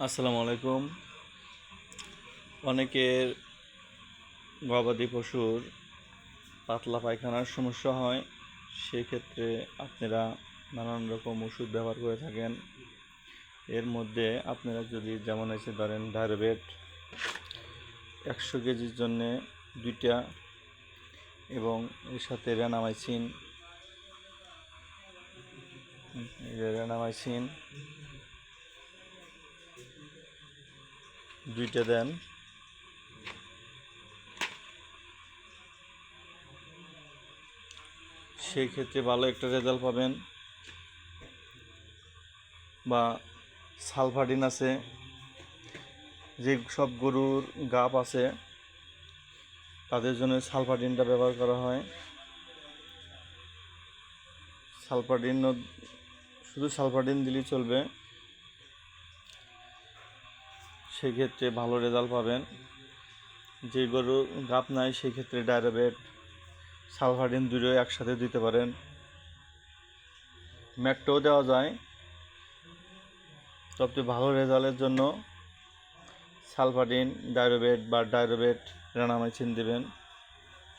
আসসালামু আলাইকুম। অনেকের গবাদি পশুর পাতলা পায়খানার সমস্যা হয়, সেক্ষেত্রে আপনারা নানান রকম ওষুধ ব্যবহার করে থাকেন। এর মধ্যে আপনারা যদি যেমন এসে ধরেন ডায়রোবেট 100 কেজির জন্যে 2টা এবং এর সাথে রেনামাইসিন 2টা দেন, সেই ক্ষেত্রে ভালো একটা রেজাল্ট পাবেন। বা সালফাডিন আছে, যে সব গরুর গাব আছে তাদের জন্য সালফাডিনটা ব্যবহার করা হয়। সালফাডিন শুধু সালফাডিন দিলেই চলবে, সেক্ষেত্রে ভালো রেজাল্ট পাবেন। যে গরুর গাব নাই সেই ক্ষেত্রে ডায়রোবেট সালফাডিন দুটোই একসাথে দিতে পারেন। ম্যাকটোও দেওয়া যায়, সবচেয়ে ভালো রেজাল্টের জন্য সালফাডিন ডায়রোবেট বা ডায়রোবেট রেনামাইসিন দেবেন,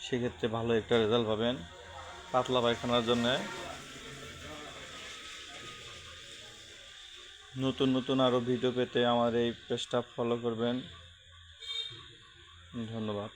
সেক্ষেত্রে ভালো একটা রেজাল্ট পাবেন পাতলা পায়খানার জন্য। নতুন নতুন আরও ভিডিও পেতে আমার এই পেজটা ফলো করবেন। ধন্যবাদ।